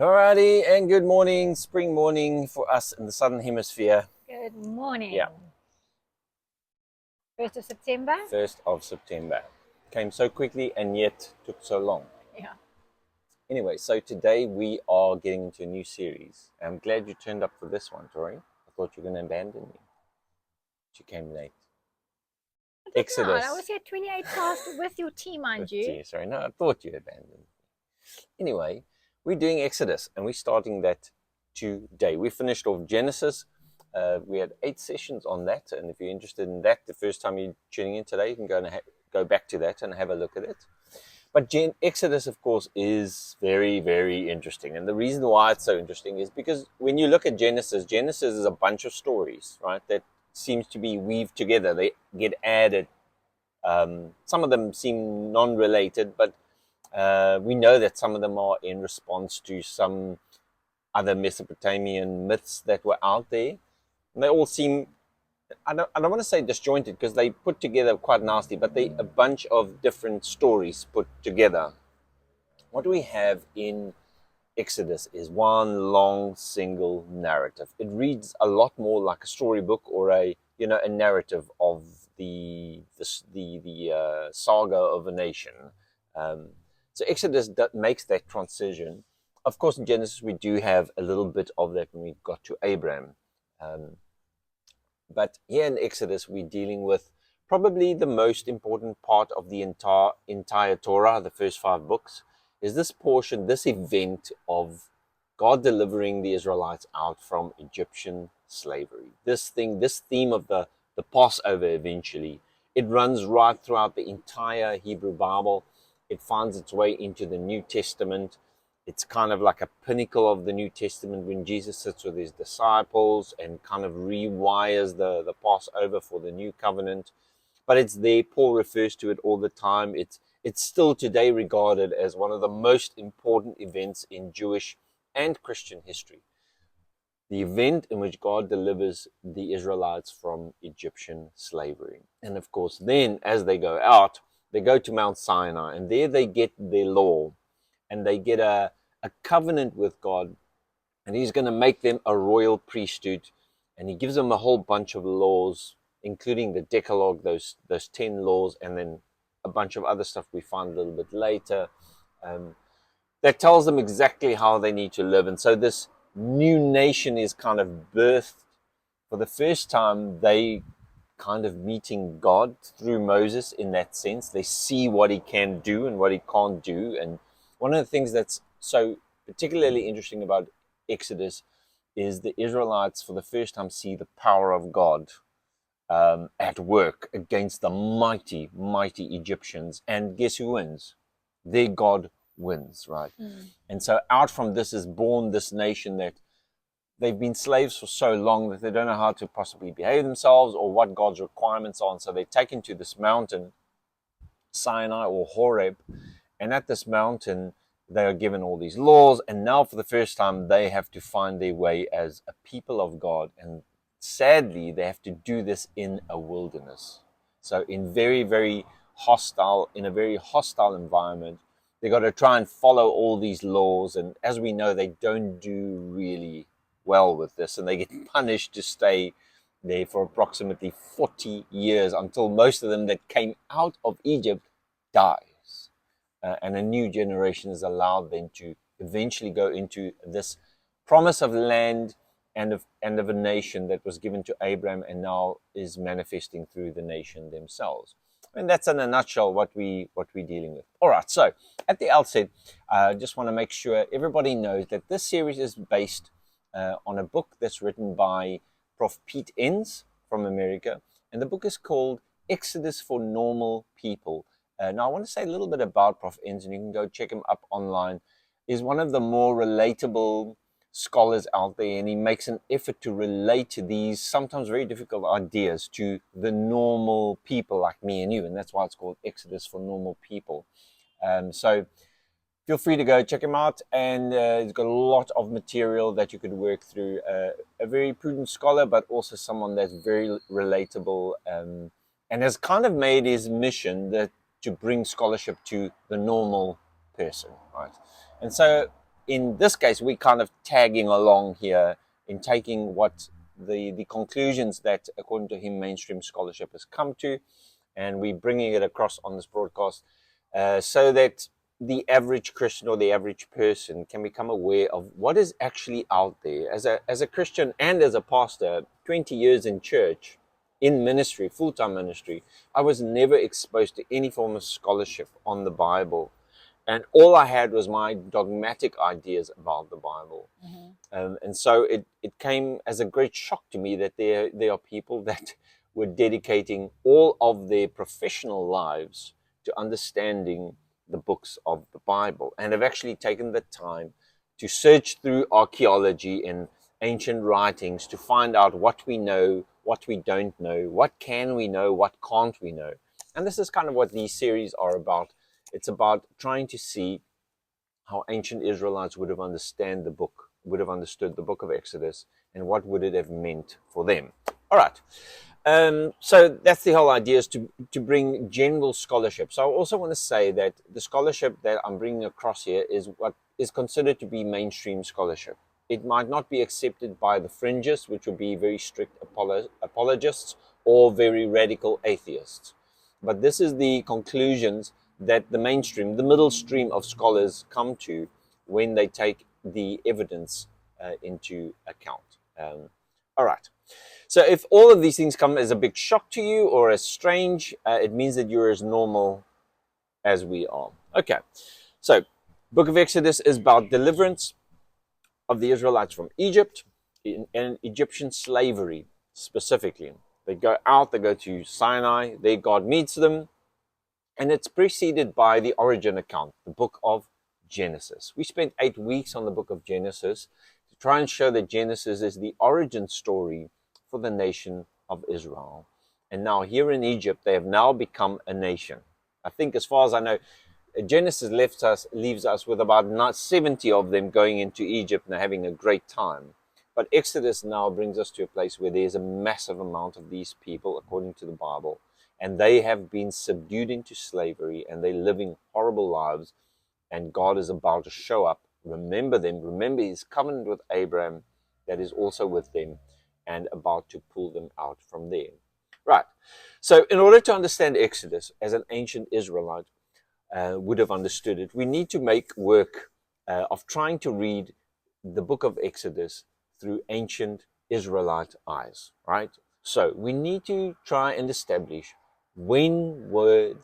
Alrighty, and good morning, spring morning for us in the Southern Hemisphere. Good morning. Yeah, 1st of September? 1st of September. Came so quickly and yet took so long. Yeah. Anyway, so today we are getting into a new series. I'm glad you turned up for this one, Tori. I thought you were going to abandon me. But you came late. I did not. I Exodus. was here 28 past with your team, mind you. Sorry, no, I thought you abandoned me. Anyway, we're doing Exodus and we're starting that today. We finished off Genesis. We had 8 sessions on that, and if you're interested in that, the first time you're tuning in today, you can go back to that and have a look at it. But Exodus, of course, is very, very interesting. And the reason why it's so interesting is because when you look at Genesis, Genesis is a bunch of stories, right, that seems to be weaved together. They get added. Some of them seem non-related, but we know that some of them are in response to some other Mesopotamian myths that were out there. And they all seem, I don't want to say disjointed because they put together quite nicely, but they a bunch of different stories put together. What we have in Exodus is one long single narrative. It reads a lot more like a storybook or a narrative of the saga of a nation. Um, so Exodus makes that transition. Of course, in Genesis we do have a little bit of that when we got to Abraham. Um, but here in Exodus, we're dealing with probably the most important part of the entire Torah, the first 5 books, is this portion, this event of God delivering the Israelites out from Egyptian slavery. This theme of the Passover eventually, it runs right throughout the entire Hebrew Bible. It finds its way into the New Testament. It's kind of like a pinnacle of the New Testament when Jesus sits with his disciples and kind of rewires the Passover for the new covenant. But it's there. Paul refers to it all the time. It's still today regarded as one of the most important events in Jewish and Christian history. The event in which God delivers the Israelites from Egyptian slavery. And of course, then as they go out, they go to Mount Sinai, and there they get their law, and they get a covenant with God, and he's going to make them a royal priesthood, and he gives them a whole bunch of laws, including the Decalogue, those 10 laws, and then a bunch of other stuff we find a little bit later, um, that tells them exactly how they need to live. And so this new nation is kind of birthed for the first time. They kind of meeting God through Moses in that sense. They see what he can do and what he can't do. And one of the things that's so particularly interesting about Exodus is the Israelites for the first time see the power of God at work against the mighty, mighty Egyptians. And guess who wins? Their God wins, right? And so out from this is born this nation that they've been slaves for so long that they don't know how to possibly behave themselves or what God's requirements are. And so they're taken to this mountain, Sinai or Horeb. And at this mountain, they are given all these laws. And now, for the first time, they have to find their way as a people of God. And sadly, they have to do this in a wilderness. So, in a very hostile environment, they got to try and follow all these laws. And as we know, they don't do really well with this, and they get punished to stay there for approximately 40 years until most of them that came out of Egypt dies. And a new generation is allowed then to eventually go into this promise of land and of a nation that was given to Abraham and now is manifesting through the nation themselves. And that's in a nutshell what we're dealing with. All right, so at the outset, I just want to make sure everybody knows that this series is based on a book that's written by Prof. Pete Enns from America. And the book is called Exodus for Normal People. Now, I want to say a little bit about Prof. Enns, and you can go check him up online. He's one of the more relatable scholars out there, and he makes an effort to relate to these sometimes very difficult ideas to the normal people like me and you. And that's why it's called Exodus for Normal People. So feel free to go check him out, and he's got a lot of material that you could work through. A very prudent scholar, but also someone that's very relatable, and has kind of made his mission to bring scholarship to the normal person, right? And so in this case, we're kind of tagging along here in taking what the conclusions that, according to him, mainstream scholarship has come to, and we're bringing it across on this broadcast so that the average Christian or the average person can become aware of what is actually out there. As a Christian and as a pastor, 20 years in church, in ministry, full-time ministry, I was never exposed to any form of scholarship on the Bible. And all I had was my dogmatic ideas about the Bible. And so it came as a great shock to me that there are people that were dedicating all of their professional lives to understanding the books of the Bible, and have actually taken the time to search through archaeology and ancient writings to find out what we know, what we don't know, what can we know, what can't we know. And this is kind of what these series are about. It's about trying to see how ancient Israelites would have understood the book of Exodus, and what would it have meant for them. All right. So that's the whole idea, is to bring general scholarship. So I also want to say that the scholarship that I'm bringing across here is what is considered to be mainstream scholarship. It might not be accepted by the fringes, which would be very strict apologists or very radical atheists. But this is the conclusions that the mainstream, the middle stream of scholars come to when they take the evidence into account. All right. So if all of these things come as a big shock to you or as strange, it means that you're as normal as we are. Okay. So Book of Exodus is about deliverance of the Israelites from Egypt and Egyptian slavery specifically. They go out, they go to Sinai, there God meets them, and it's preceded by the origin account, the book of Genesis. We spent 8 weeks on the book of Genesis to try and show that Genesis is the origin story for the nation of Israel. And now here in Egypt, they have now become a nation. I think, as far as I know, Genesis leaves us with about 70 of them going into Egypt and having a great time. But Exodus now brings us to a place where there's a massive amount of these people, according to the Bible, and they have been subdued into slavery, and they're living horrible lives, and God is about to show up, remember them, remember his covenant with Abraham that is also with them, and about to pull them out from there. Right. So in order to understand Exodus as an ancient Israelite would have understood it, we need to make work of trying to read the book of Exodus through ancient Israelite eyes, right? So we need to try and establish when was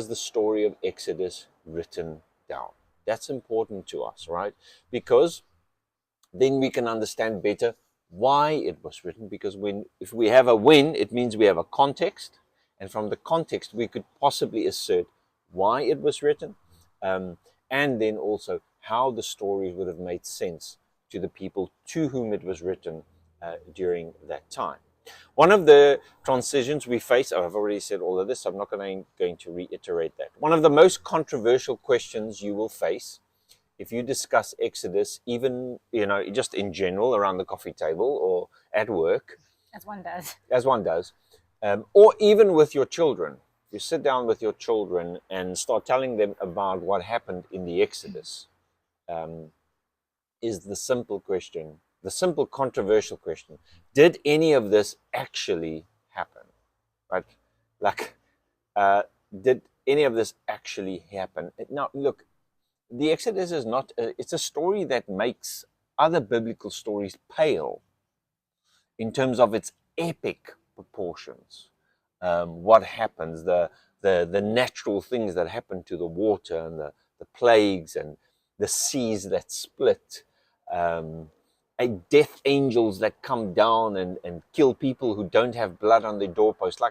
the story of Exodus written down. That's important to us, right? Because then we can understand better why it was written, because if we have a when, it means we have a context, and from the context we could possibly assert why it was written, and then also how the story would have made sense to the people to whom it was written during that time. One of the transitions we face, I've already said all of this, so I'm not going to reiterate that. One of the most controversial questions you will face if you discuss Exodus, even, just in general around the coffee table or at work. As one does. As one does. Or even with your children. You sit down with your children and start telling them about what happened in the Exodus, is the simple question, the simple controversial question. Did any of this actually happen? Right? Like, did any of this actually happen? Now, look, the Exodus is not, it's a story that makes other biblical stories pale in terms of its epic proportions. What happens, the natural things that happen to the water, and the plagues, and the seas that split, death angels that come down and kill people who don't have blood on their doorpost.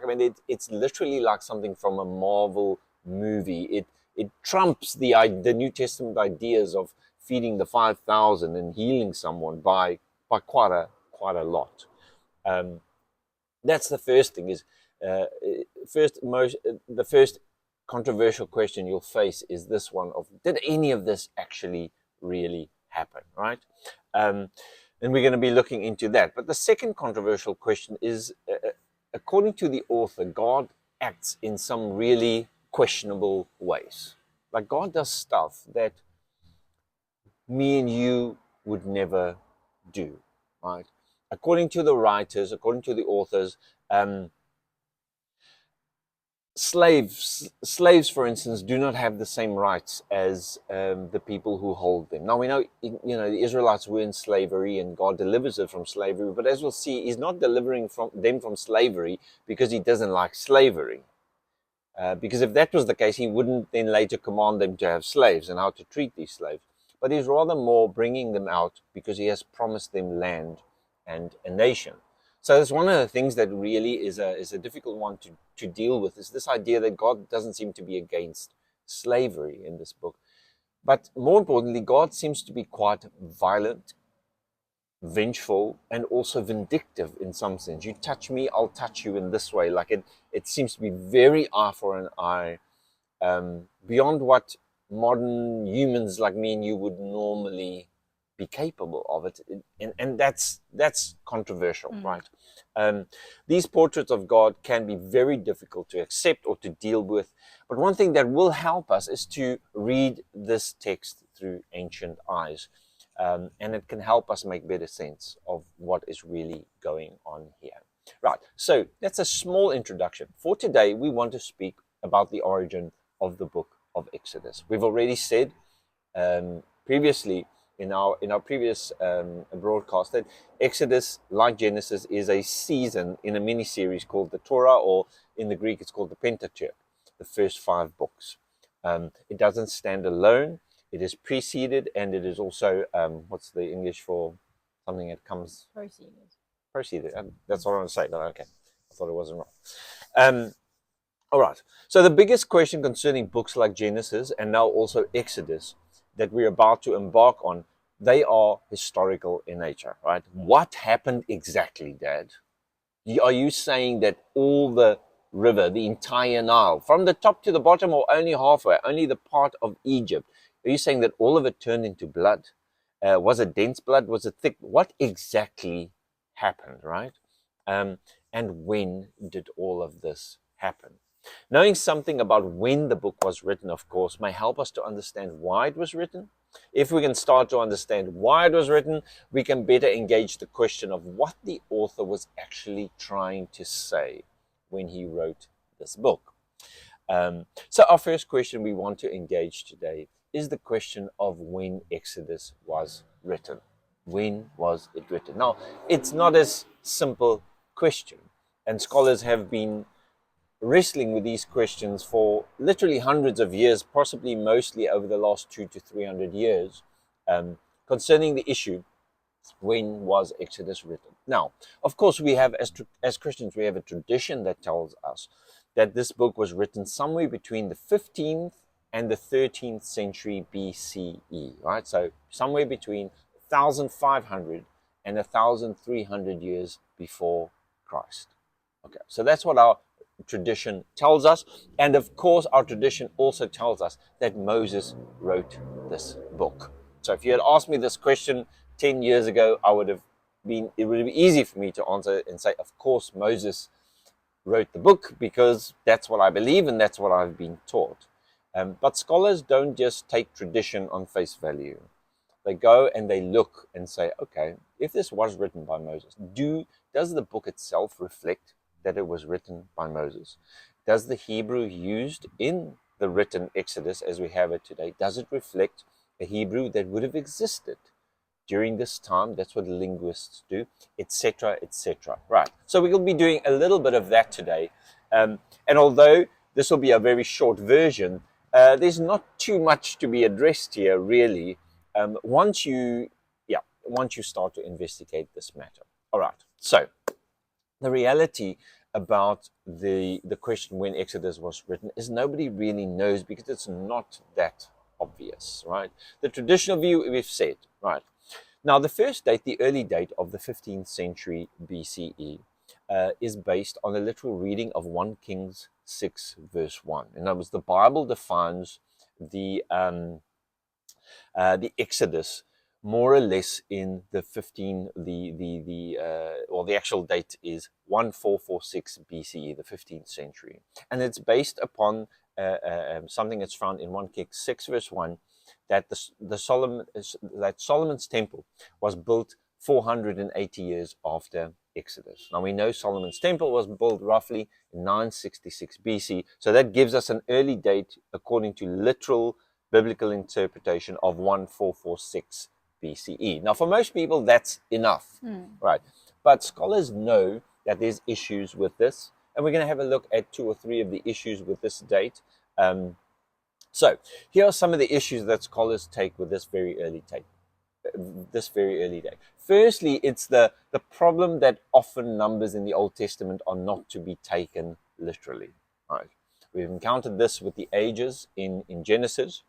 It's literally like something from a Marvel movie. It trumps the New Testament ideas of feeding the 5,000 and healing someone by quite a lot. That's the first thing. The first controversial question you'll face is this one of, did any of this actually really happen, right? And we're going to be looking into that. But the second controversial question is, according to the author, God acts in some really questionable ways. Like, God does stuff that me and you would never do, right? According to the writers, according to the authors, slaves, for instance, do not have the same rights as the people who hold them. Now we know, the Israelites were in slavery, and God delivers them from slavery. But as we'll see, He's not delivering them from slavery because He doesn't like slavery. Because if that was the case, He wouldn't then later command them to have slaves and how to treat these slaves. But He's rather more bringing them out because He has promised them land and a nation. So that's one of the things that really is a difficult one to deal with, is this idea that God doesn't seem to be against slavery in this book. But more importantly, God seems to be quite violent, vengeful, and also vindictive in some sense. You touch me, I'll touch you in this way. Like it seems to be very eye for an eye, beyond what modern humans like me and you would normally be capable of it. And that's controversial, right? These portraits of God can be very difficult to accept or to deal with. But one thing that will help us is to read this text through ancient eyes. And it can help us make better sense of what is really going on here. Right, so that's a small introduction. For today, we want to speak about the origin of the book of Exodus. We've already said previously in our previous broadcast that Exodus, like Genesis, is a season in a mini-series called the Torah, or in the Greek it's called the Pentateuch, the first 5 books. It doesn't stand alone. It is preceded, and it is also, what's the English for something that comes? Preceded. That's what I want to say. No, okay. I thought it wasn't wrong. All right. So the biggest question concerning books like Genesis and now also Exodus that we're about to embark on, they are historical in nature, right? What happened exactly, Dad? Are you saying that all the river, the entire Nile, from the top to the bottom, or only halfway, only the part of Egypt, are you saying that all of it turned into blood? Was it dense blood? Was it thick? What exactly happened, right? And when did all of this happen? Knowing something about when the book was written, of course, may help us to understand why it was written. If we can start to understand why it was written, we can better engage the question of what the author was actually trying to say when he wrote this book. So our first question we want to engage today is the question of when Exodus was written. When was it written? Now, it's not a simple question, and scholars have been wrestling with these questions for literally hundreds of years, possibly mostly over the last 200 to 300 years, concerning the issue, when was Exodus written? Now, of course, we have, as Christians, we have a tradition that tells us that this book was written somewhere between the 15th and the 13th century BCE, right? So somewhere between 1,500 and 1,300 years before Christ. Okay, so that's what our tradition tells us. And of course, our tradition also tells us that Moses wrote this book. So if you had asked me this question 10 years ago, it would have been easy for me to answer and say, of course, Moses wrote the book, because that's what I believe and that's what I've been taught. But scholars don't just take tradition on face value. They go and they look and say, okay, if this was written by Moses, does the book itself reflect that it was written by Moses? Does the Hebrew used in the written Exodus as we have it today, does it reflect a Hebrew that would have existed during this time? That's what linguists do, etc., etc. Right. So we will be doing a little bit of that today. And although this will be a very short version, there's not too much to be addressed here, really, once you start to investigate this matter. All right. So the reality about the question when Exodus was written is nobody really knows, because it's not that obvious, right? The traditional view we've said, right? Now, the first date, the early date of the 15th century BCE, is based on a literal reading of 1 Kings 6, verse 1. In other words, the Bible defines the Exodus more or less in the actual date is 1446 BCE, the 15th century. And it's based upon something that's found in 1 Kings 6, verse 1, that Solomon's temple was built 480 years after Exodus. Now we know Solomon's temple was built roughly in 966 BC, so that gives us an early date according to literal biblical interpretation of 1446 BCE. Now for most people that's enough, right? But scholars know that there's issues with this, and we're going to have a look at 2 or 3 of the issues with this date. So here are some of the issues that scholars take with this very early date. Firstly, it's the problem that often numbers in the Old Testament are not to be taken literally. Right? We've encountered this with the ages in Genesis,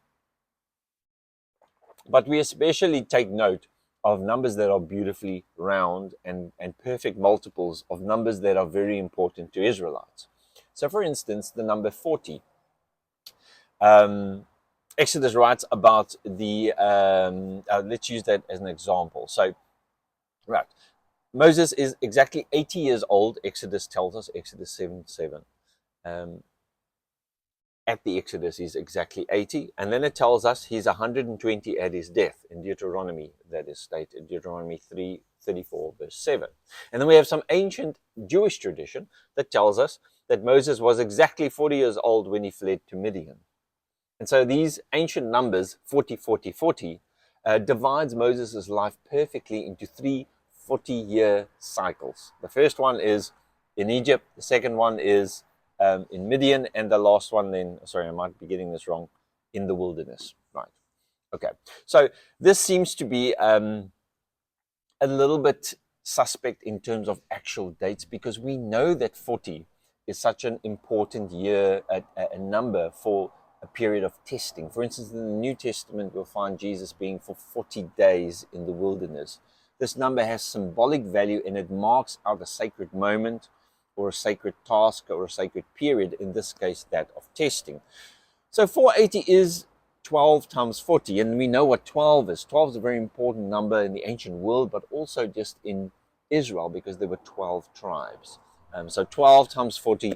but we especially take note of numbers that are beautifully round and perfect multiples of numbers that are very important to Israelites. So for instance, the number 40. Exodus writes about the, let's use that as an example. So, right, Moses is exactly 80 years old, Exodus tells us, Exodus 7:7. At the Exodus, he's exactly 80. And then it tells us he's 120 at his death in Deuteronomy, that is stated, Deuteronomy 3:34, verse 7. And then we have some ancient Jewish tradition that tells us that Moses was exactly 40 years old when he fled to Midian. And so these ancient numbers, 40, 40, 40, divides Moses' life perfectly into 3 40-year cycles. The first one is in Egypt, the second one is in Midian, and the last one then, sorry, I might be getting this wrong, in the wilderness. Right. Okay. So this seems to be a little bit suspect in terms of actual dates, because we know that 40 is such an important year, a number for a period of testing. For instance, in the New Testament, we'll find Jesus being for 40 days in the wilderness. This number has symbolic value, and it marks out a sacred moment or a sacred task or a sacred period, in this case, that of testing. So 480 is 12 times 40, and we know what 12 is. 12 is a very important number in the ancient world, but also just in Israel, because there were 12 tribes. So 12 times 40,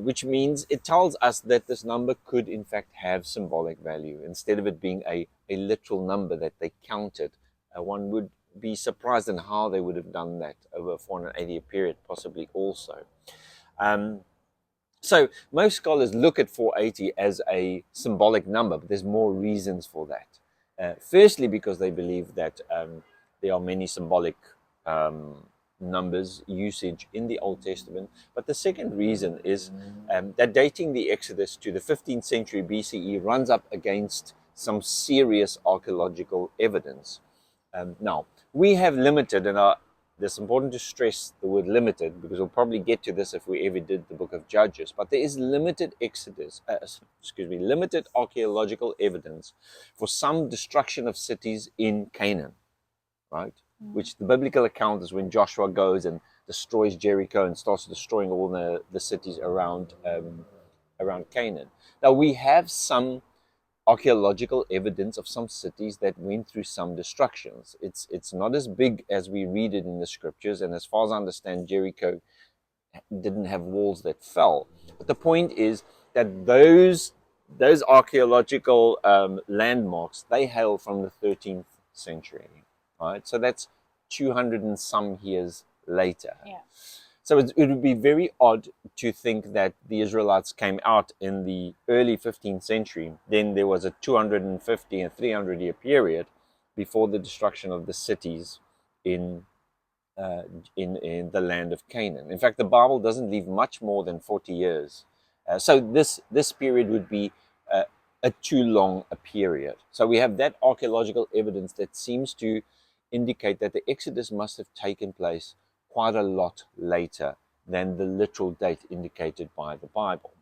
which means it tells us that this number could in fact have symbolic value. Instead of it being a literal number that they counted, one would be surprised in how they would have done that over a 480-year period, possibly also. So most scholars look at 480 as a symbolic number, but there's more reasons for that. Firstly, because they believe that there are many symbolic numbers usage in the Old Testament. But the second reason is that dating the Exodus to the 15th century BCE runs up against some serious archaeological evidence. Now, we have limited, and it's important to stress the word limited, because we'll probably get to this if we ever did the book of Judges, but there is limited limited archaeological evidence for some destruction of cities in Canaan, right? Which the biblical account is when Joshua goes and destroys Jericho and starts destroying all the cities around Canaan. Now, we have some archaeological evidence of some cities that went through some destructions. It's not as big as we read it in the scriptures, and as far as I understand, Jericho didn't have walls that fell. But the point is that those archaeological landmarks, they hail from the 13th century, right? So that's 200 and some years later. Yeah. So it would be very odd to think that the Israelites came out in the early 15th century. Then there was a 250 and 300-year period before the destruction of the cities in the land of Canaan. In fact, the Bible doesn't leave much more than 40 years. So this period would be a too long a period. So we have that archaeological evidence that seems to indicate that the Exodus must have taken place quite a lot later than the literal date indicated by the Bible.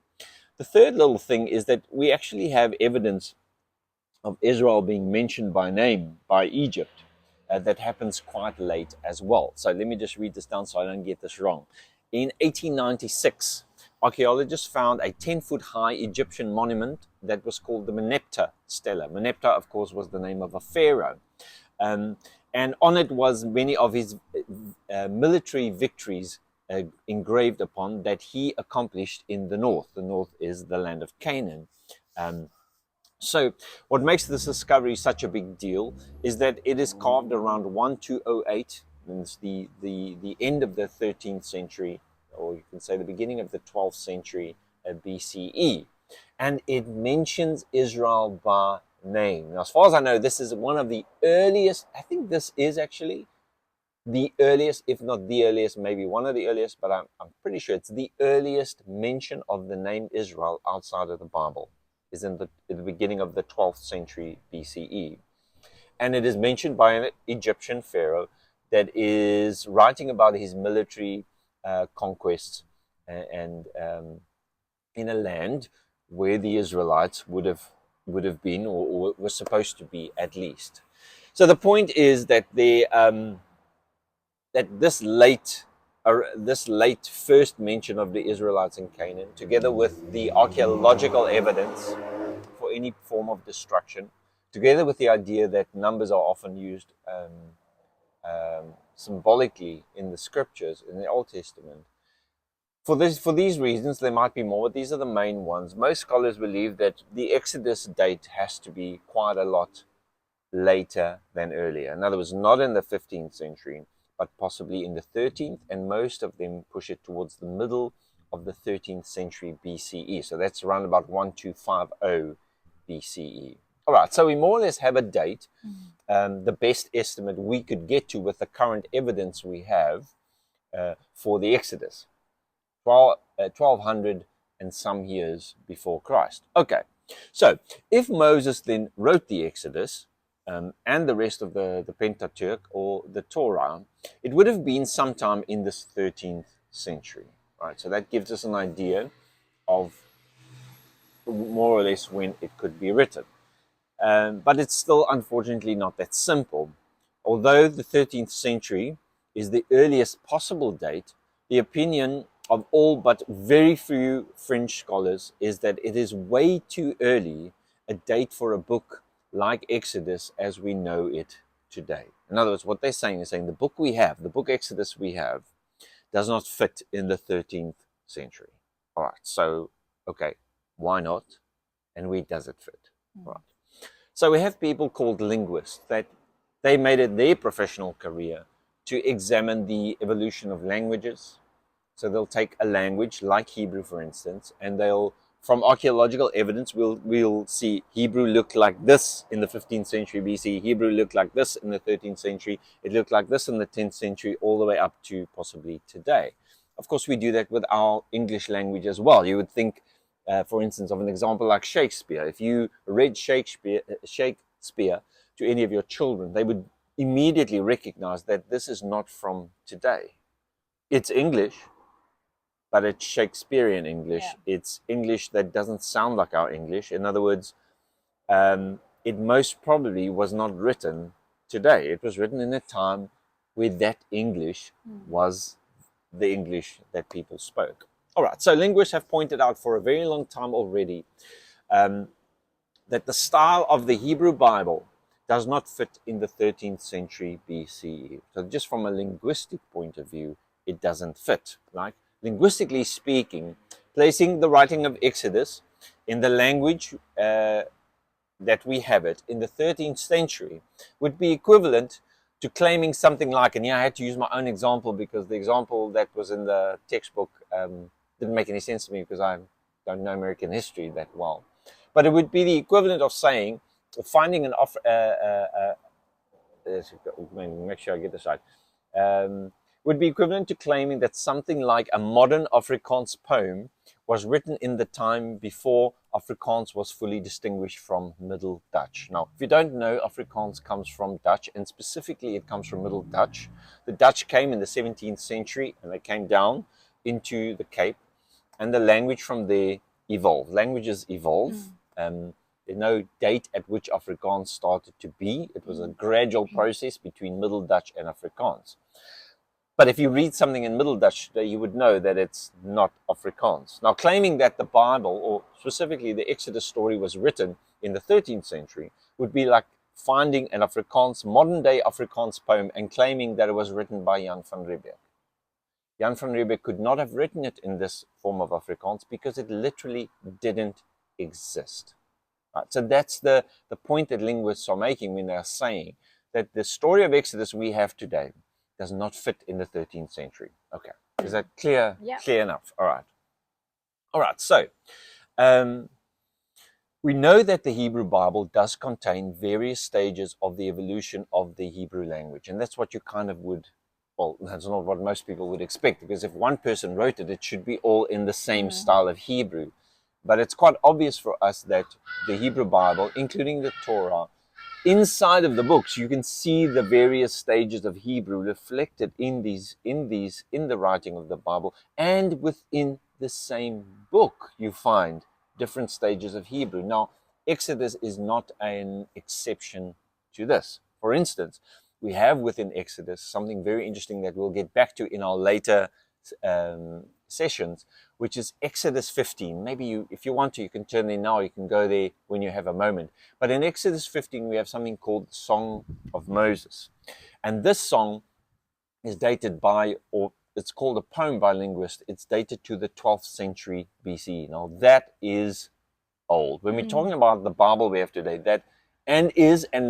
The third little thing is that we actually have evidence of Israel being mentioned by name by Egypt that happens quite late as well. So let me just read this down so I don't get this wrong. In 1896, archaeologists found a 10-foot high Egyptian monument that was called the Meneptah Stela. Meneptah, of course, was the name of a pharaoh. And on it was many of his military victories engraved upon that he accomplished in the north. The north is the land of Canaan. So what makes this discovery such a big deal is that it is carved around 1208, and it's the end of the 13th century, or you can say the beginning of the 12th century BCE. And it mentions Israel by name. Now, as far as I know, this is one of the earliest, I think this is actually the earliest, if not the earliest, maybe one of the earliest, but I'm pretty sure it's the earliest mention of the name Israel outside of the Bible is in the beginning of the 12th century BCE. And it is mentioned by an Egyptian pharaoh that is writing about his military conquests and in a land where the Israelites would have been or were supposed to be at least. So the point is that that this late first mention of the Israelites in Canaan, together with the archeological evidence for any form of destruction, together with the idea that numbers are often used symbolically in the scriptures in the Old Testament. For these reasons, there might be more, but these are the main ones. Most scholars believe that the Exodus date has to be quite a lot later than earlier. In other words, not in the 15th century, but possibly in the 13th, and most of them push it towards the middle of the 13th century BCE. So that's around about 1250 BCE. All right, so we more or less have a date, the best estimate we could get to with the current evidence we have for the Exodus. 1200 and some years before Christ. Okay, so if Moses then wrote the Exodus and the rest of the Pentateuch or the Torah, it would have been sometime in this 13th century, right? So that gives us an idea of more or less when it could be written. But it's still unfortunately not that simple. Although the 13th century is the earliest possible date, the opinion of all but very few French scholars is that it is way too early a date for a book like Exodus as we know it today. In other words, what they're saying is saying the book we have, the book Exodus we have, does not fit in the 13th century. All right, so, okay, why not? And where does it fit? All right. So we have people called linguists that they made it their professional career to examine the evolution of languages. So they'll take a language like Hebrew, for instance, and they'll, from archaeological evidence, we'll see Hebrew looked like this in the 15th century BC, Hebrew looked like this in the 13th century, it looked like this in the 10th century, all the way up to possibly today. Of course, we do that with our English language as well. You would think, for instance, of an example like Shakespeare. If you read Shakespeare to any of your children, they would immediately recognize that this is not from today. It's English, but it's Shakespearean English. Yeah. It's English that doesn't sound like our English. In other words, it most probably was not written today. It was written in a time where that English was the English that people spoke. All right, so linguists have pointed out for a very long time already that the style of the Hebrew Bible does not fit in the 13th century BCE. So just from a linguistic point of view, it doesn't fit. Like linguistically speaking, placing the writing of Exodus in the language that we have it in the 13th century would be equivalent to claiming something like, and yeah, I had to use my own example because the example that was in the textbook didn't make any sense to me because I don't know American history that well. But it would be the equivalent of saying, finding an make sure I get this right, would be equivalent to claiming that something like a modern Afrikaans poem was written in the time before Afrikaans was fully distinguished from Middle Dutch. Now, if you don't know, Afrikaans comes from Dutch, and specifically it comes from Middle Dutch. The Dutch came in the 17th century, and they came down into the Cape, and the language from there evolved. Languages evolve. There's no date at which Afrikaans started to be. It was a gradual process between Middle Dutch and Afrikaans. But if you read something in Middle Dutch today, you would know that it's not Afrikaans. Now, claiming that the Bible, or specifically the Exodus story, was written in the 13th century would be like finding an Afrikaans, modern-day Afrikaans poem and claiming that it was written by Jan van Riebeeck. Jan van Riebeeck could not have written it in this form of Afrikaans because it literally didn't exist. Right? So that's the point that linguists are making when they're saying that the story of Exodus we have today does not fit in the 13th century. Okay, is that clear? Yeah. Clear enough. All right. So we know that the Hebrew Bible does contain various stages of the evolution of the Hebrew language, and that's what you kind of would. Well, that's not what most people would expect, because if one person wrote it, it should be all in the same style of Hebrew. But it's quite obvious for us that the Hebrew Bible, including the Torah, inside of the books, you can see the various stages of Hebrew reflected in the writing of the Bible, and within the same book, you find different stages of Hebrew. Now, Exodus is not an exception to this. For instance, we have within Exodus something very interesting that we'll get back to in our later sessions, which is Exodus 15. Maybe you, if you want to, you can turn there now. You can go there when you have a moment. But in Exodus 15, we have something called the Song of Moses. And this song is dated by, or it's called a poem by linguists. It's dated to the 12th century BCE. Now, that is old. When we're talking about the Bible we have today, and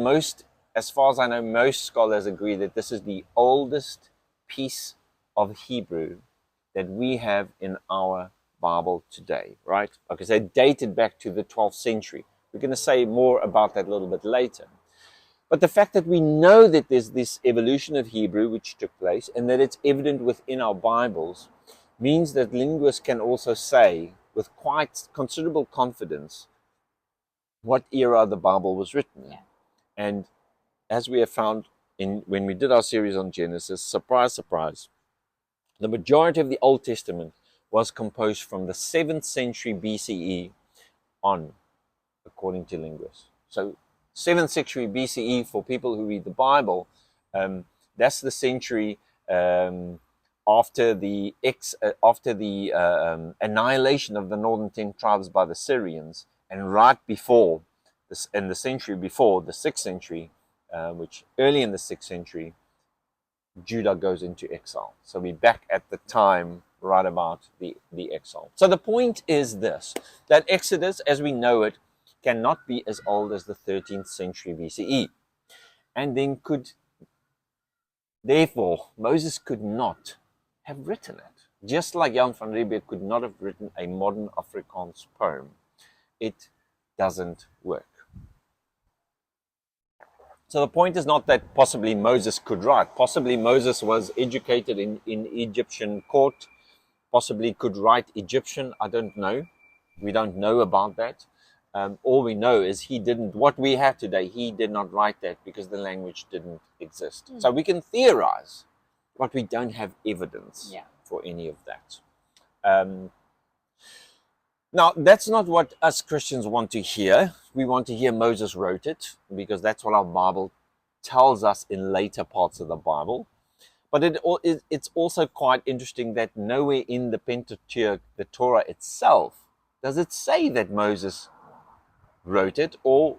most, as far as I know, most scholars agree that this is the oldest piece of Hebrew that we have in our Bible today, right? Okay, so dated back to the 12th century. We're going to say more about that a little bit later. But the fact that we know that there's this evolution of Hebrew which took place and that it's evident within our Bibles means that linguists can also say with quite considerable confidence what era the Bible was written in. Yeah. And as we have found when we did our series on Genesis, surprise, surprise, the majority of the Old Testament was composed from the 7th century BCE on, according to linguists. So 7th century BCE, for people who read the Bible, that's the century after the annihilation of the northern 10 tribes by the Syrians, and right before this, in the century before, the 6th century, which early in the 6th century, Judah goes into exile. So we're back at the time right about the exile. So the point is this, that Exodus, as we know it, cannot be as old as the 13th century BCE. And then therefore, Moses could not have written it. Just like Jan van Riebeeck could not have written a modern Afrikaans poem. It doesn't work. So the point is not that possibly Moses could write. Possibly Moses was educated in Egyptian court, possibly could write Egyptian. I don't know. We don't know about that. All we know is he didn't, what we have today, he did not write that because the language didn't exist. So we can theorize, but we don't have evidence for any of that. Now, that's not what us Christians want to hear. We want to hear Moses wrote it, because that's what our Bible tells us in later parts of the Bible. But it's also quite interesting that nowhere in the Pentateuch, the Torah itself, does it say that Moses wrote it, or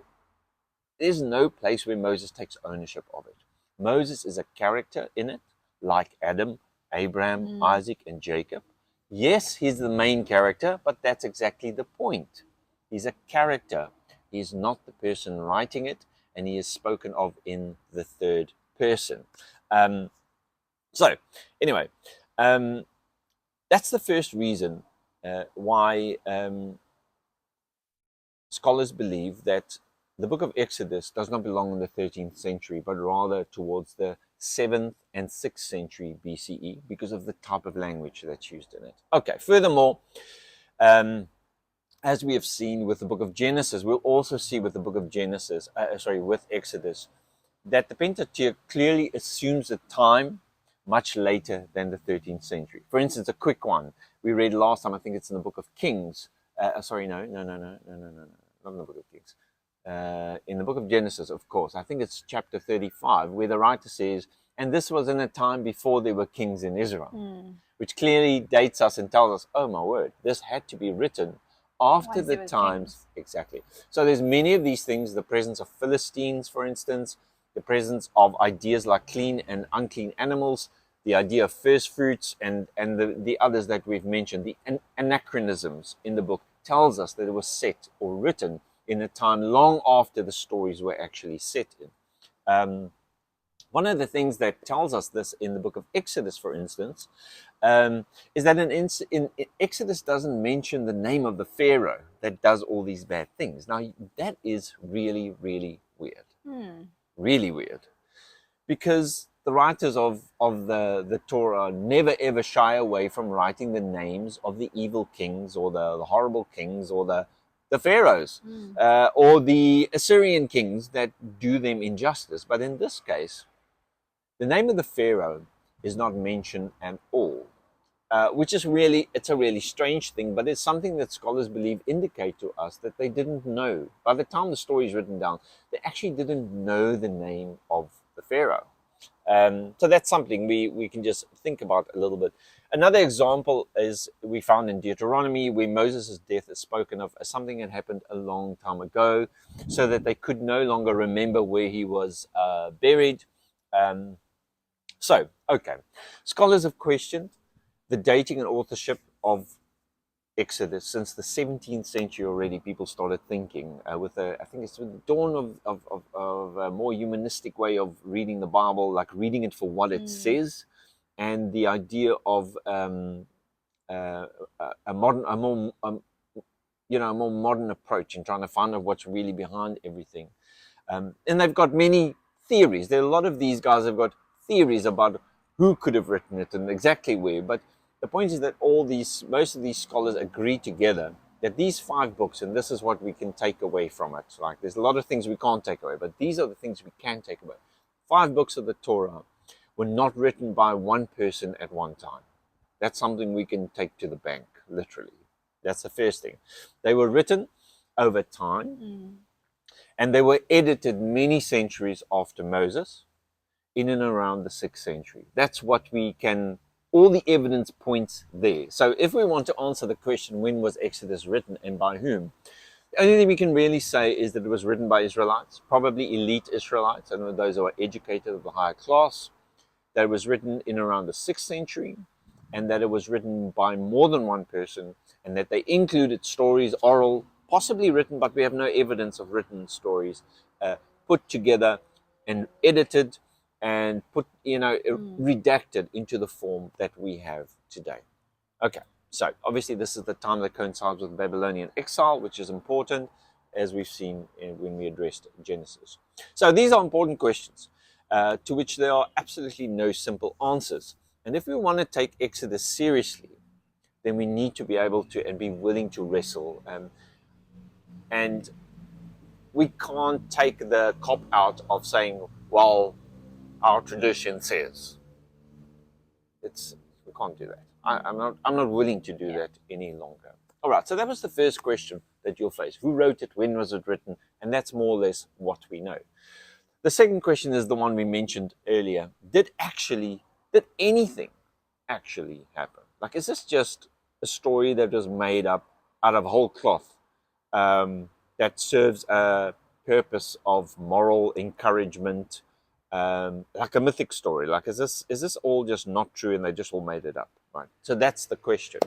there's no place where Moses takes ownership of it. Moses is a character in it, like Adam, Abraham, Isaac, and Jacob. Yes, he's the main character, but that's exactly the point. He's a character. He's not the person writing it, and he is spoken of in the third person. So, anyway, that's the first reason why scholars believe that the book of Exodus does not belong in the 13th century, but rather towards the 7th and 6th century BCE, because of the type of language that's used in it. Okay, furthermore, as we have seen with the book of Genesis, we'll also see with the book of Genesis, with Exodus, that the Pentateuch clearly assumes a time much later than the 13th century. For instance, a quick one we read last time, I think it's in the book of Kings. No, not in the book of Kings. In the book of Genesis, of course. I think it's chapter 35, where the writer says, and this was in a time before there were kings in Israel, which clearly dates us and tells us, oh my word, this had to be written after the times. Kings. Exactly. So there's many of these things, the presence of Philistines, for instance, the presence of ideas like clean and unclean animals, the idea of first fruits, and the others that we've mentioned, the anachronisms in the book tells us that it was set or written in a time long after the stories were actually set in. One of the things that tells us this in the book of Exodus, for instance, is that in Exodus doesn't mention the name of the Pharaoh that does all these bad things. Now, that is really, really weird. Really weird. Because the writers of the Torah never ever shy away from writing the names of the evil kings or the horrible kings or the pharaohs or the Assyrian kings that do them injustice. But in this case, the name of the Pharaoh is not mentioned at all, which is it's a really strange thing, but it's something that scholars believe indicate to us that they didn't know. By the time the story is written down, they actually didn't know the name of the Pharaoh. So that's something we can just think about a little bit. Another example is we found in Deuteronomy where Moses' death is spoken of as something that happened a long time ago, so that they could no longer remember where he was buried. Okay, scholars have questioned the dating and authorship of Exodus since the 17th century already. People started thinking I think it's with the dawn of a more humanistic way of reading the Bible, like reading it for what it says, and the idea of a more modern approach in trying to find out what's really behind everything. And they've got many theories. A lot of these guys have got theories about who could have written it and exactly where. But the point is that most of these scholars agree together that these 5 books, and this is what we can take away from it. Like, there's a lot of things we can't take away, but these are the things we can take away. 5 books of the Torah were not written by one person at one time. That's something we can take to the bank, literally. That's the first thing. They were written over time. And they were edited many centuries after Moses, in and around the 6th century. That's what all the evidence points there. So if we want to answer the question, when was Exodus written and by whom? The only thing we can really say is that it was written by Israelites, probably elite Israelites, and those who are educated of the higher class, that it was written in around the 6th century, and that it was written by more than one person, and that they included stories, oral, possibly written, but we have no evidence of written stories, put together and edited and redacted into the form that we have today. Okay, so obviously this is the time that coincides with Babylonian exile, which is important, as we've seen when we addressed Genesis. So these are important questions to which there are absolutely no simple answers. And if we want to take Exodus seriously, then we need to be able to and be willing to wrestle. And we can't take the cop out of saying, well, our tradition says. We can't do that. I'm not willing to do that any longer. All right, so that was the first question that you'll face. Who wrote it? When was it written? And that's more or less what we know. The second question is the one we mentioned earlier. Did anything actually happen? Like, is this just a story that was made up out of whole cloth that serves a purpose of moral encouragement, like a mythic story? Like, is this all just not true and they just all made it up? Right. So that's the question.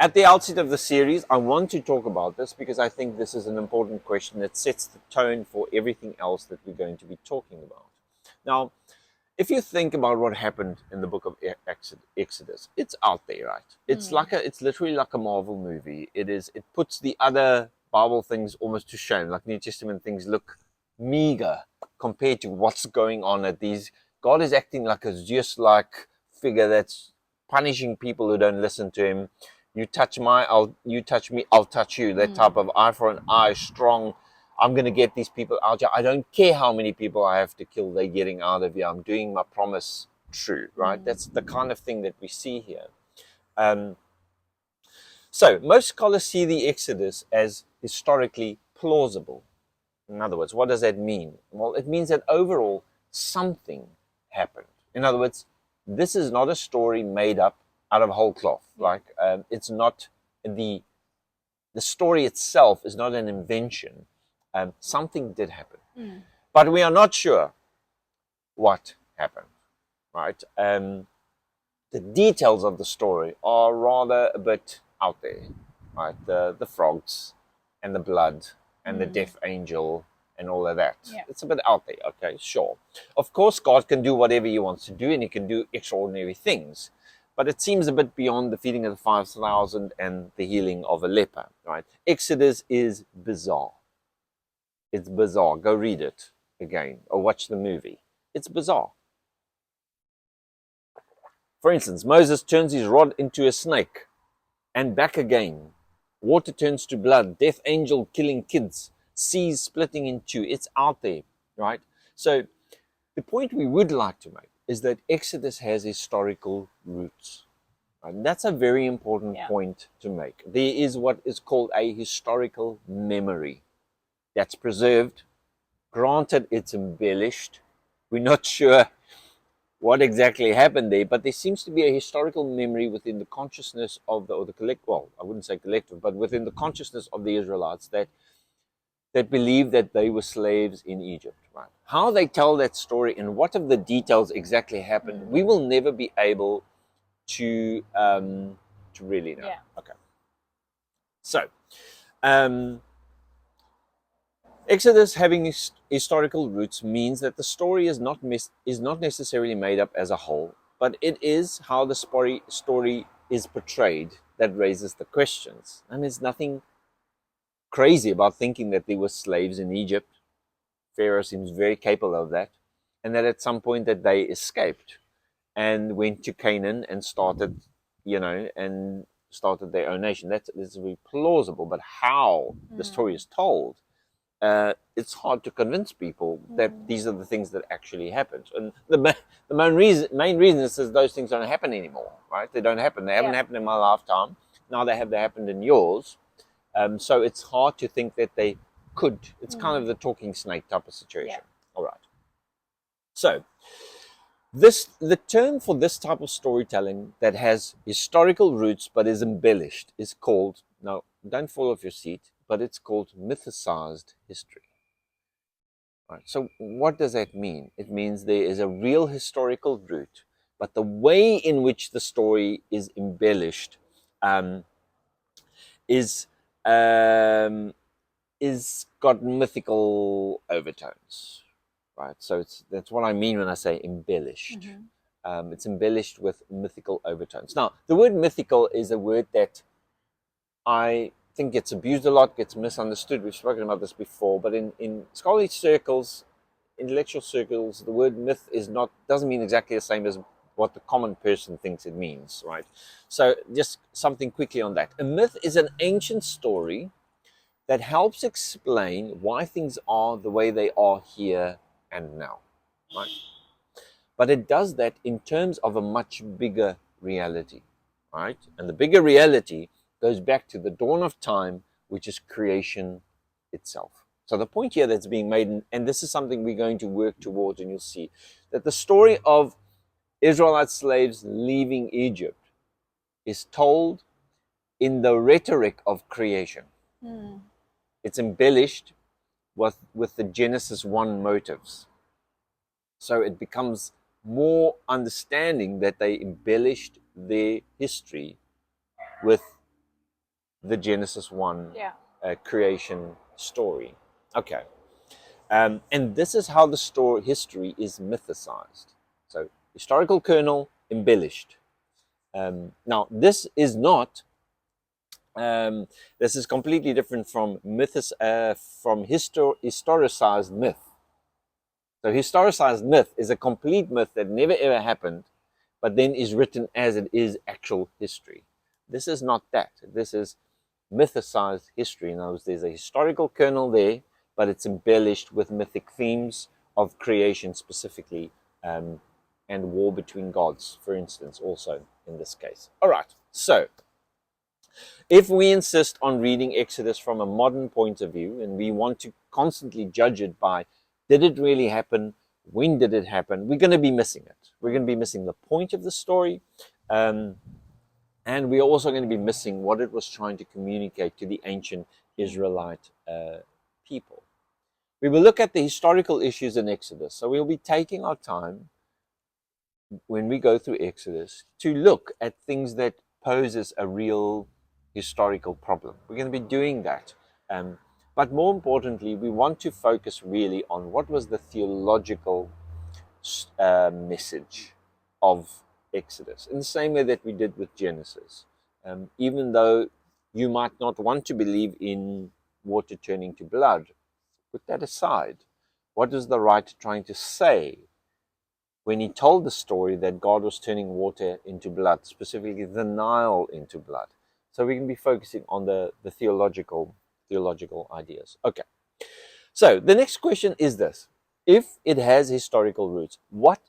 At the outset of the series, I want to talk about this because I think this is an important question that sets the tone for everything else that we're going to be talking about. Now, if you think about what happened in the book of Exodus, it's out there, right? It's literally like a Marvel movie. It puts the other Bible things almost to shame. Like New Testament things look meager compared to what's going on at these. God is acting like a Zeus-like figure that's punishing people who don't listen to him. You touch you touch me, I'll touch you. That type of eye for an eye, strong. I'm going to get these people out here. I don't care how many people I have to kill. They're getting out of here. I'm doing my promise true, right? That's the kind of thing that we see here. So most scholars see the Exodus as historically plausible. In other words, what does that mean? Well, it means that overall something happened. In other words, this is not a story made up out of whole cloth. Like it's not the story itself is not an invention. Something did happen, but we are not sure what happened. Right? The details of the story are rather a bit out there. Right? The frogs, and the blood and the death angel and all of that. Yeah. It's a bit out there, okay, sure. Of course, God can do whatever he wants to do, and he can do extraordinary things. But it seems a bit beyond the feeding of the 5,000 and the healing of a leper, right? Exodus is bizarre. It's bizarre. Go read it again or watch the movie. It's bizarre. For instance, Moses turns his rod into a snake and back again. Water turns to blood. Death angel killing kids. Seas splitting in two. It's out there, right? So the point we would like to make is that Exodus has historical roots. Right? And that's a very important point to make. There is what is called a historical memory that's preserved. Granted, it's embellished. We're not sure what exactly happened there, but there seems to be a historical memory within the consciousness of the collective, well, I wouldn't say collective, but within the consciousness of the Israelites that believe that they were slaves in Egypt. Right? How they tell that story and what of the details exactly happened, we will never be able to really know. Yeah. Okay. So, Exodus having historical roots means that the story is not necessarily made up as a whole, but it is how the story is portrayed that raises the questions. And there's nothing crazy about thinking that there were slaves in Egypt. Pharaoh seems very capable of that. And that at some point that they escaped and went to Canaan and started their own nation. That's very plausible. But how the story is told, it's hard to convince people that these are the things that actually happened. And the main reason is that those things don't happen anymore, right? They don't happen. They haven't happened in my lifetime. Now they happened in yours. So it's hard to think that they could. It's kind of the talking snake type of situation. Yeah. All right. So the term for this type of storytelling that has historical roots but is embellished is called, now don't fall off your seat, but it's called mythicized history. Right. So what does that mean? It means there is a real historical root, but the way in which the story is embellished is got mythical overtones. Right. So that's what I mean when I say embellished. It's embellished with mythical overtones. Now, the word mythical is a word that I think gets abused a lot, gets misunderstood. We've spoken about this before, but in scholarly circles, intellectual circles, the word myth doesn't mean exactly the same as what the common person thinks it means, right? So just something quickly on that. A myth is an ancient story that helps explain why things are the way they are here and now, right? But it does that in terms of a much bigger reality, right? And the bigger reality goes back to the dawn of time, which is creation itself. So the point here that's being made, and this is something we're going to work towards, and you'll see, that the story of Israelite slaves leaving Egypt is told in the rhetoric of creation. It's embellished with the Genesis 1 motives. So it becomes more understanding that they embellished their history with the Genesis 1 creation story. Okay. And this is how the history is mythicized. So historical kernel embellished. Now, this is not, this is completely different from historicized myth. So historicized myth is a complete myth that never ever happened, but then is written as it is actual history. This is not that. This is mythicized history. In other words, there's a historical kernel there, but it's embellished with mythic themes of creation specifically, and war between gods, for instance, also in this case. All right, so if we insist on reading Exodus from a modern point of view, and we want to constantly judge it by, did it really happen? When did it happen? We're going to be missing it. We're going to be missing the point of the story, and we're also going to be missing what it was trying to communicate to the ancient Israelite people. We will look at the historical issues in Exodus. So we'll be taking our time when we go through Exodus to look at things that poses a real historical problem. We're going to be doing that. But more importantly, we want to focus really on what was the theological message of Exodus, in the same way that we did with Genesis. Even though you might not want to believe in water turning to blood, put that aside. What is the writer trying to say when he told the story that God was turning water into blood, specifically the Nile into blood? So we can be focusing on the theological ideas. Okay. So the next question is this. If it has historical roots, what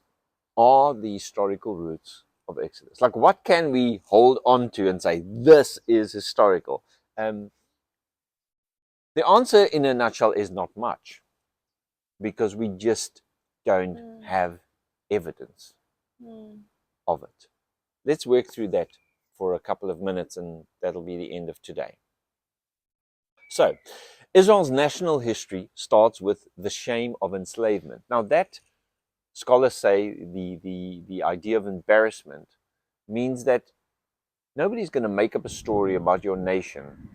are the historical roots of Exodus? Like, what can we hold on to and say, this is historical? The answer in a nutshell is not much, because we just don't have evidence of it. Let's work through that for a couple of minutes, and that'll be the end of today. So, Israel's national history starts with the shame of enslavement. Now, that, scholars say, the idea of embarrassment means that nobody's going to make up a story about your nation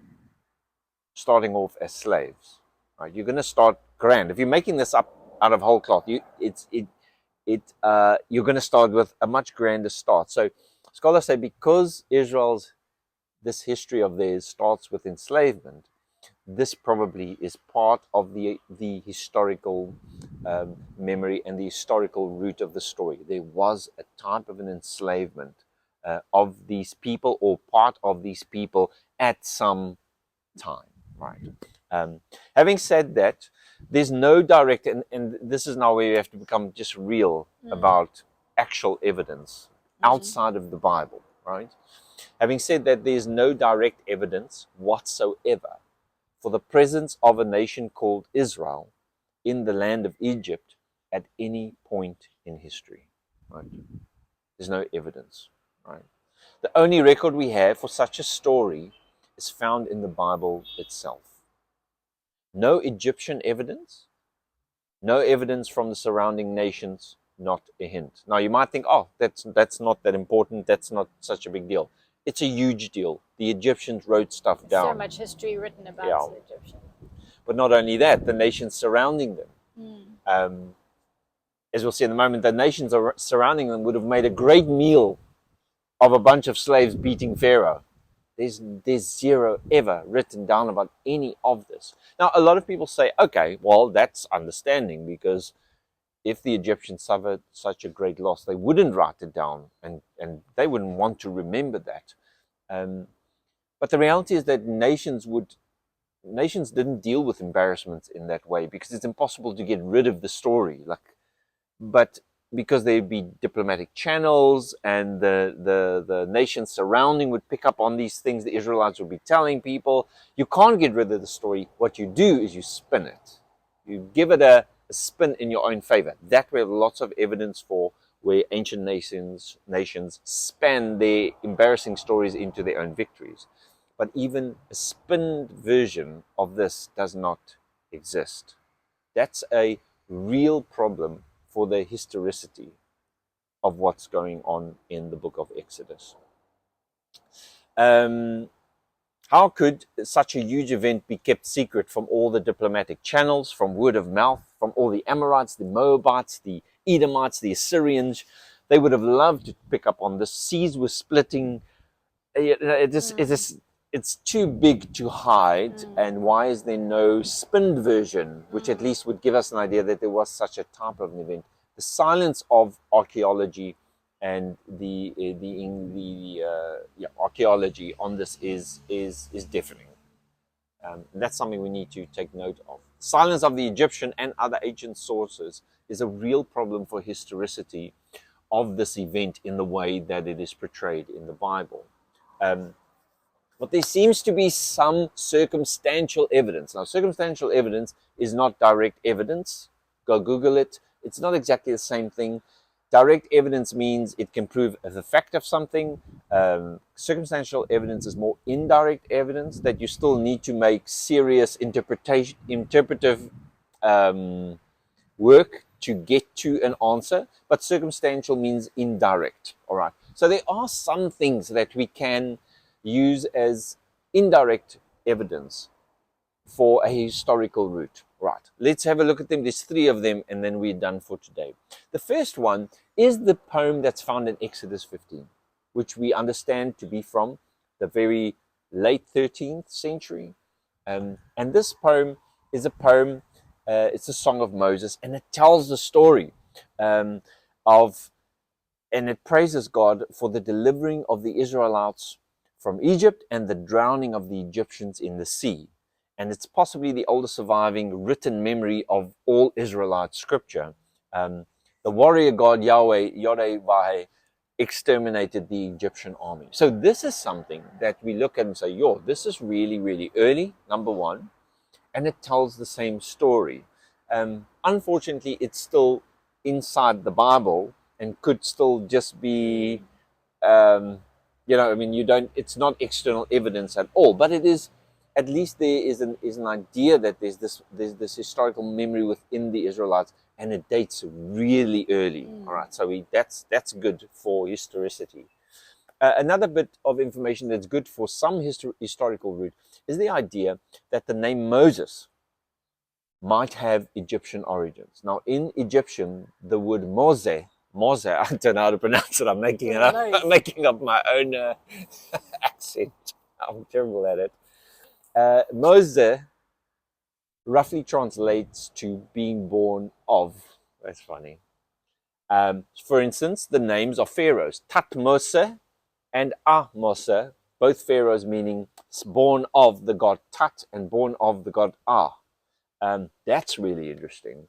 starting off as slaves. Right? You're going to start grand. If you're making this up out of whole cloth, you're going to start with a much grander start. So scholars say because this history of theirs starts with enslavement, this probably is part of the historical memory and the historical root of the story. There was a type of an enslavement of these people, or part of these people, at some time, right? Having said that, there's no direct, and this is now where you have to become just real about actual evidence outside of the Bible, right? Having said that, there's no direct evidence whatsoever for the presence of a nation called Israel in the land of Egypt at any point in history, right? There's no evidence, right? The only record we have for such a story is found in the Bible itself. No Egyptian evidence, no evidence from the surrounding nations, not a hint. Now you might think, oh, that's not that important, that's not such a big deal. It's a huge deal. The Egyptians wrote stuff down. So much history written about the Egyptians. But not only that, the nations surrounding them. As we'll see in a moment, the nations surrounding them would have made a great meal of a bunch of slaves beating Pharaoh. There's zero ever written down about any of this. Now, a lot of people say, okay, well, that's understanding, because if the Egyptians suffered such a great loss, they wouldn't write it down, and they wouldn't want to remember that. But the reality is that nations didn't deal with embarrassments in that way, because it's impossible to get rid of the story. But because there'd be diplomatic channels, and the nations surrounding would pick up on these things the Israelites would be telling people, you can't get rid of the story. What you do is you spin it. You give it a spin in your own favor. That we have lots of evidence for, where ancient nations span their embarrassing stories into their own victories. But even a spinned version of this does not exist. That's a real problem for the historicity of what's going on in the book of Exodus. How could such a huge event be kept secret from all the diplomatic channels, from word of mouth, from all the Amorites, the Moabites, the Edomites, the Assyrians? They would have loved to pick up on this. Seas were splitting. It's too big to hide. And why is there no spinned version, which at least would give us an idea that there was such a type of an event? The silence of archaeology and the archaeology on this is deafening. That's something we need to take note of. Silence of the Egyptian and other ancient sources is a real problem for historicity of this event in the way that it is portrayed in the Bible. But there seems to be some circumstantial evidence. Now, circumstantial evidence is not direct evidence. Go Google it. It's not exactly the same thing. Direct evidence means it can prove the fact of something. Circumstantial evidence is more indirect evidence that you still need to make serious interpretive work to get to an answer. But circumstantial means indirect. All right. So there are some things that we can use as indirect evidence for a historical route. Right, let's have a look at them. There's 3 of them, and then we're done for today. The first one is the poem that's found in Exodus 15, which we understand to be from the very late 13th century. And this poem is a poem, it's a song of Moses, and it tells the story um, of, and it praises God for the delivering of the Israelites from Egypt and the drowning of the Egyptians in the sea. And it's possibly the oldest surviving written memory of all Israelite scripture. The warrior god Yahweh, Yod-Heh-Vah-Heh, exterminated the Egyptian army. So this is something that we look at and say, yo, this is really, really early, number one, and it tells the same story. Unfortunately, it's still inside the Bible and could still just be, um, I mean, it's not external evidence at all, but it is, at least there is an idea that there's this historical memory within the Israelites, and it dates really early. All right, so that's good for historicity. Another bit of information that's good for some historical route is the idea that the name Moses might have Egyptian origins. Now, in Egyptian, the word Mose, I don't know how to pronounce it. I'm making it up. I'm making up my own accent. I'm terrible at it. Mose roughly translates to being born of. That's funny. For instance, the names of pharaohs, Tutmose and Ahmose, both pharaohs meaning born of the god Tut and born of the god Ah. That's really interesting.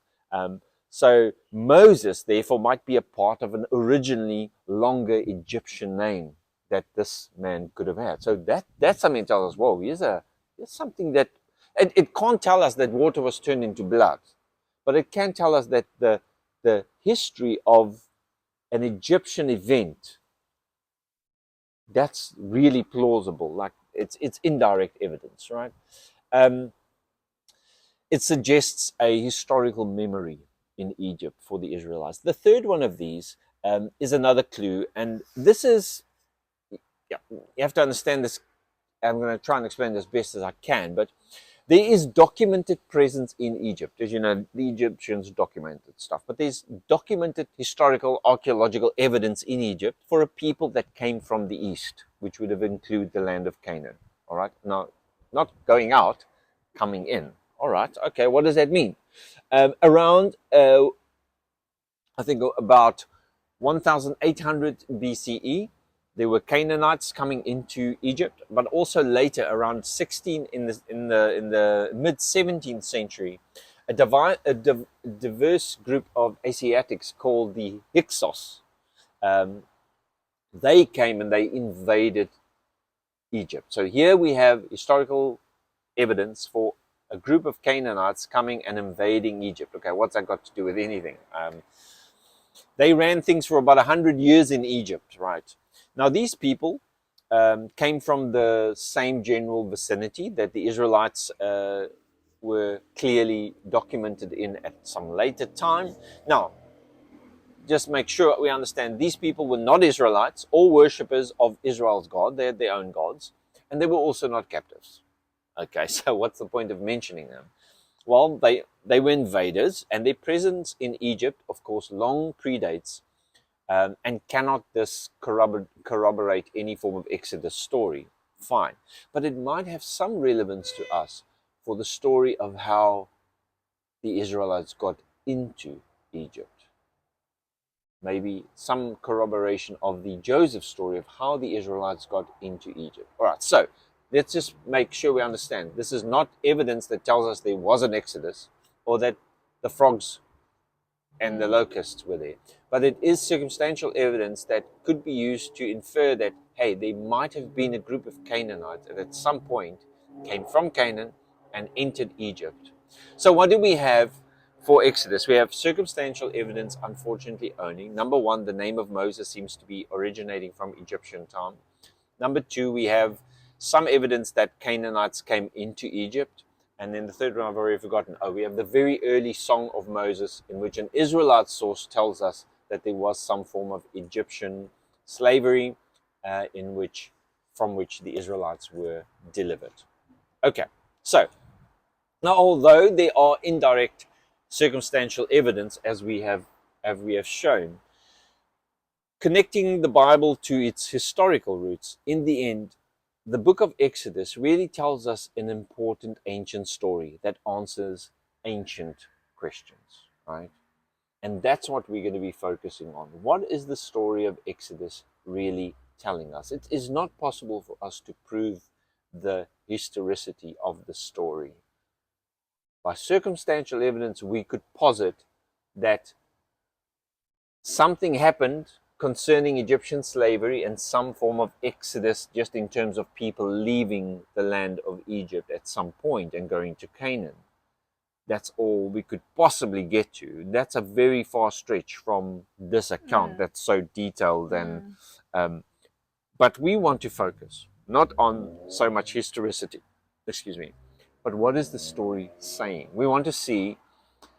So Moses, therefore, might be a part of an originally longer Egyptian name that this man could have had. So that's something that tells us, whoa, here's something that it can't tell us that water was turned into blood, but it can tell us that the history of an Egyptian event, that's really plausible. Like it's indirect evidence, right? It suggests a historical memory in Egypt for the Israelites. The third one of these is another clue, and this is, yeah, you have to understand this. I'm going to try and explain this best as I can, but there is documented presence in Egypt. As you know, the Egyptians documented stuff, but there's documented historical, archeological evidence in Egypt for a people that came from the east, which would have included the land of Canaan. All right, now, not going out, coming in. All right, okay, what does that mean? Around, I think, about 1800 BCE, there were Canaanites coming into Egypt, but also later, around 16 in the mid 17th century, a diverse group of Asiatics called the Hyksos. They came and they invaded Egypt. So here we have historical evidence for a group of Canaanites coming and invading Egypt. Okay, what's that got to do with anything? They ran things for about 100 years in Egypt, right? Now, these people came from the same general vicinity that the Israelites were clearly documented in at some later time. Now, just make sure we understand these people were not Israelites or worshippers of Israel's God. They had their own gods, and they were also not captives. Okay, so what's the point of mentioning them? Well, they were invaders, and their presence in Egypt, of course, long predates and cannot this corroborate any form of Exodus story. Fine. But it might have some relevance to us for the story of how the Israelites got into Egypt. Maybe some corroboration of the Joseph story of how the Israelites got into Egypt. All right, so let's just make sure we understand. This is not evidence that tells us there was an Exodus or that the frogs and the locusts were there. But it is circumstantial evidence that could be used to infer that, hey, there might have been a group of Canaanites that at some point came from Canaan and entered Egypt. So what do we have for Exodus? We have circumstantial evidence, unfortunately, only. Number one, the name of Moses seems to be originating from Egyptian time. Number two, we have some evidence that Canaanites came into Egypt. And then the third one I've already forgotten. We have the very early Song of Moses, in which an Israelite source tells us that there was some form of Egyptian slavery from which the Israelites were delivered. Okay, so Now, although there are indirect circumstantial evidence, as we have shown, connecting the Bible to its historical roots, in the end, the book of Exodus really tells us an important ancient story that answers ancient questions, right? And that's what we're going to be focusing on. What is the story of Exodus really telling us? It is not possible for us to prove the historicity of the story. By circumstantial evidence, we could posit that something happened concerning Egyptian slavery and some form of exodus, just in terms of people leaving the land of Egypt at some point and going to Canaan. That's all we could possibly get to. That's a very far stretch from this account that's so detailed. But we want to focus not on so much historicity, but what is the story saying? We want to see,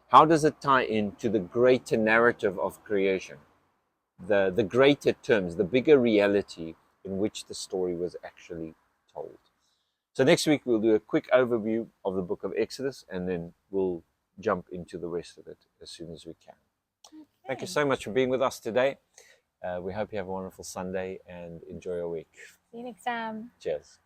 how does it tie into the greater narrative of creation, the greater terms, the bigger reality in which the story was actually told. So next week we'll do a quick overview of the book of Exodus, and then we'll jump into the rest of it as soon as we can. Okay. Thank you so much for being with us today. We hope you have a wonderful Sunday and enjoy your week. See you next time. Cheers.